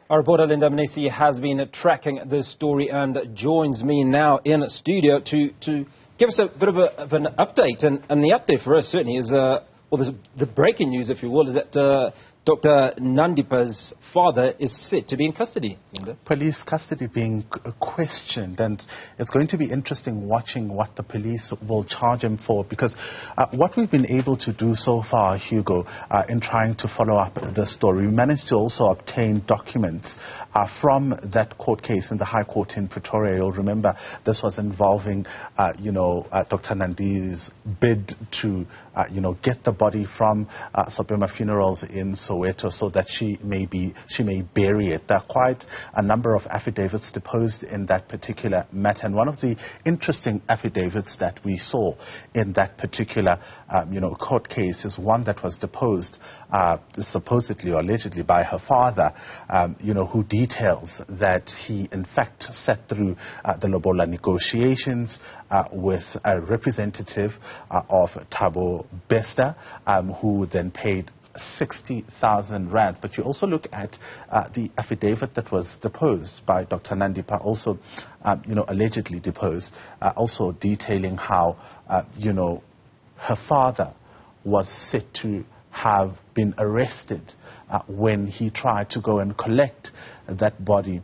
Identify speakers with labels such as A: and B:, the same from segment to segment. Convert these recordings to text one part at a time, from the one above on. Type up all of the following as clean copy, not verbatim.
A: Our reporter Linda Mnisi has been tracking this story and joins me now in studio to give us a bit of an update. And the update for us certainly is, the breaking news, if you will, is that Dr. Nandipha's father is set to be in custody. Linda?
B: Police custody being questioned, and it's going to be interesting watching what the police will charge him for, because what we've been able to do so far, Hugo, in trying to follow up the story, we managed to also obtain documents from that court case in the High Court in Pretoria. You'll remember this was involving, Dr. Nandi's bid to, get the body from Sobema Funerals in Soweto so that she may bury it. There are quite a number of affidavits deposed in that particular matter, and one of the interesting affidavits that we saw in that particular court case is one that was deposed supposedly or allegedly by her father, who details that he in fact sat through the Lobola negotiations with a representative of Thabo Bester, who then paid 60,000 rand. But you also look at the affidavit that was deposed by Dr. Nandipha, also, allegedly deposed, also detailing how, her father was said to have been arrested when he tried to go and collect that body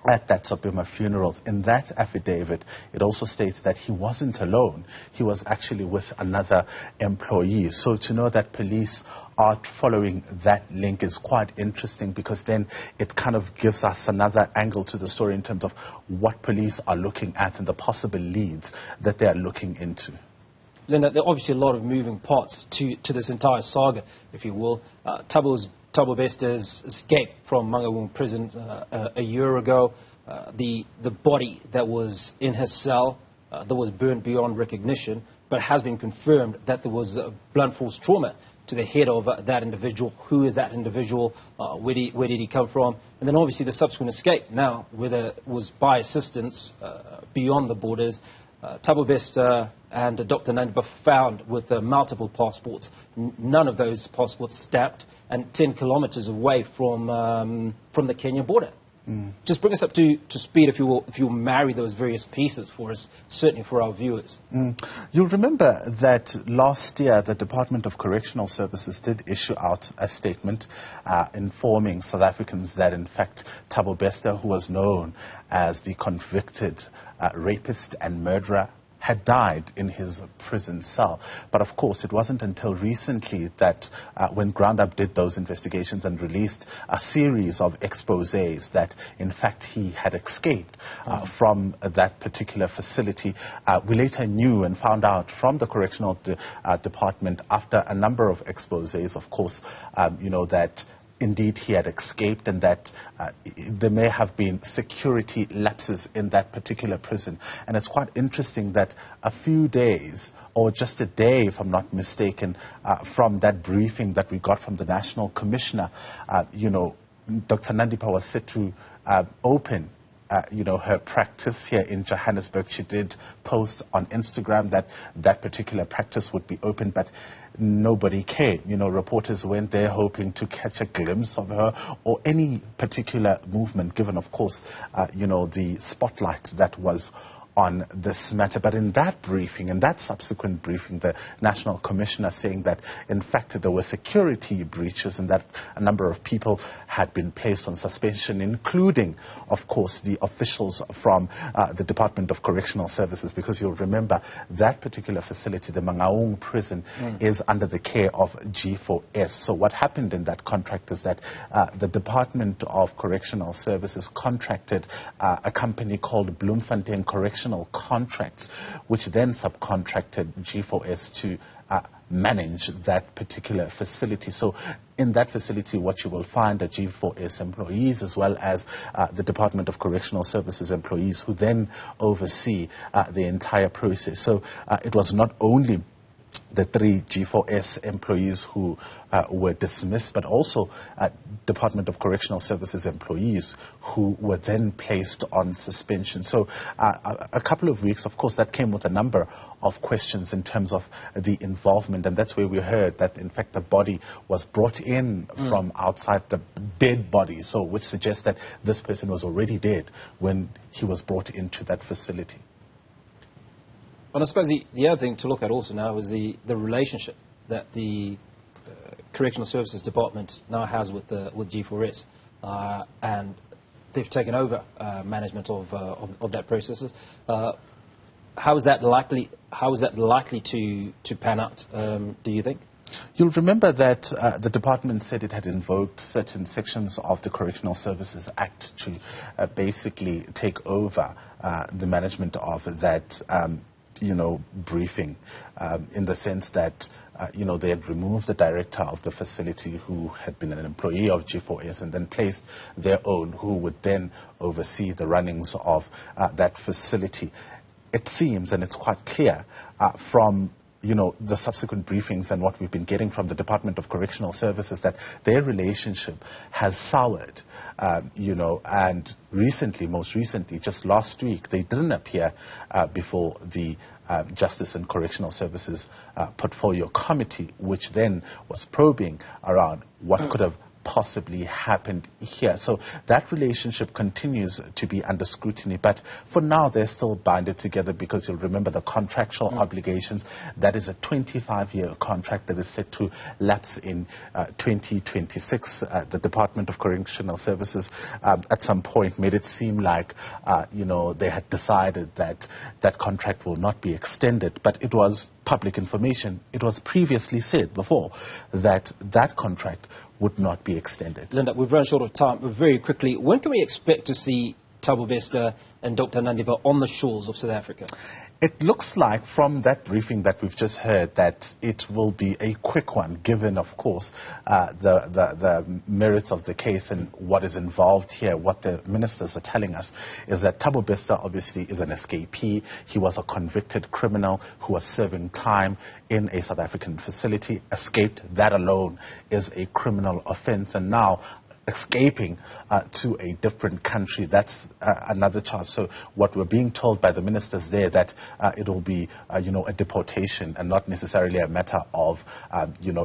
B: at that Sobema Funerals. In that affidavit, it also states that he wasn't alone. He was actually with another employee. So to know that police are following that link is quite interesting, because then it kind of gives us another angle to the story in terms of what police are looking at and the possible leads that they are looking into.
A: Linda, there are obviously a lot of moving parts to this entire saga, if you will. Thabo Bester's escape from Mangaung prison a year ago, the body that was in his cell that was burned beyond recognition, but has been confirmed that there was blunt force trauma to the head of that individual. Who is that individual? Where did he come from? And then obviously the subsequent escape. Now, whether it was by assistance beyond the borders, Thabo Bester and Dr. Nandipha found with multiple passports, none of those passports stamped, and 10 kilometers away from the Kenya border. Just bring us up to speed, if you will, if you marry those various pieces for us, certainly for our viewers.
B: You'll remember that last year the Department of Correctional Services did issue out a statement informing South Africans that in fact Thabo Bester, who was known as the convicted rapist and murderer, had died in his prison cell. But of course, it wasn't until recently that when Ground Up did those investigations and released a series of exposés that in fact he had escaped from that particular facility. We later knew and found out from the Correctional Department, after a number of exposés, of course, that indeed he had escaped, and that there may have been security lapses in that particular prison. And it's quite interesting that a few days, or just a day if I'm not mistaken, from that briefing that we got from the National Commissioner, Dr. Nandipha was set to open her practice here in Johannesburg. She did post on Instagram that that particular practice would be open, but nobody came. Reporters went there hoping to catch a glimpse of her or any particular movement, given, of course, the spotlight that was on this matter. But in that briefing, in that subsequent briefing, the National Commissioner saying that in fact there were security breaches and that a number of people had been placed on suspension, including, of course, the officials from the Department of Correctional Services, because you'll remember that particular facility, the Mangaung prison, is under the care of G4S. So what happened in that contract is that the Department of Correctional Services contracted a company called Bloemfontein Correctional Contracts, which then subcontracted G4S to manage that particular facility. So in that facility, what you will find are G4S employees as well as the Department of Correctional Services employees, who then oversee the entire process. So it was not only the 3 G4S employees who were dismissed, but also Department of Correctional Services employees who were then placed on suspension. So a couple of weeks, of course, that came with a number of questions in terms of the involvement, and that's where we heard that, in fact, the body was brought in from outside, the dead body, so which suggests that this person was already dead when he was brought into that facility.
A: And I suppose the other thing to look at also now is the relationship that the Correctional Services Department now has with G4S, and they've taken over management of that processes. How is that likely to pan out? Do you think?
B: You'll remember that the department said it had invoked certain sections of the Correctional Services Act to basically take over the management of that. Briefing, in the sense that, they had removed the director of the facility who had been an employee of G4S and then placed their own who would then oversee the runnings of that facility. It seems, and it's quite clear from the subsequent briefings and what we've been getting from the Department of Correctional Services, that their relationship has soured, and most recently, just last week, they didn't appear before the Justice and Correctional Services Portfolio Committee, which then was probing around what could have possibly happened here. So that relationship continues to be under scrutiny, but for now they're still binded together, because you'll remember the contractual obligations. That is a 25-year contract that is set to lapse in 2026. The Department of Correctional Services at some point made it seem like they had decided that that contract will not be extended, but it was public information. It was previously said before that that contract would not be extended.
A: Linda, we've run short of time, but very quickly, when can we expect to see Thabo Bester and Dr. Nandipha on the shores of South Africa?
B: It looks like from that briefing that we've just heard that it will be a quick one, given, of course, the merits of the case and what is involved here. What the ministers are telling us is that Thabo Bester obviously is an escapee. He was a convicted criminal who was serving time in a South African facility, escaped. That alone is a criminal offense, and now escaping to a different country, that's another charge. So what we're being told by the ministers there, that it will be a deportation and not necessarily a matter of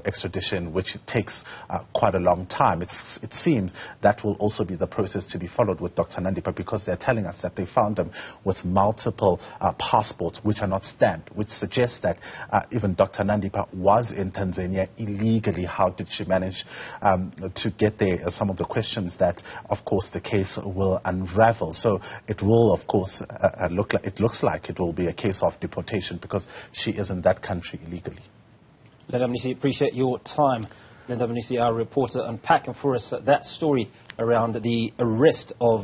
B: extradition, which takes quite a long time. It seems that will also be the process to be followed with Dr. Nandipha, because they're telling us that they found them with multiple passports which are not stamped, which suggests that even Dr. Nandipha was in Tanzania illegally. How did she manage to get there? Some of the questions that, of course, the case will unravel. So it will, of course, looks like it will be a case of deportation, because she is in that country illegally.
A: Linda Mnisi, appreciate your time. Linda Mnisi, our reporter, unpacking for us that story around the arrest of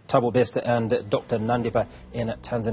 A: Thabo Bester and Dr. Nandipha in Tanzania.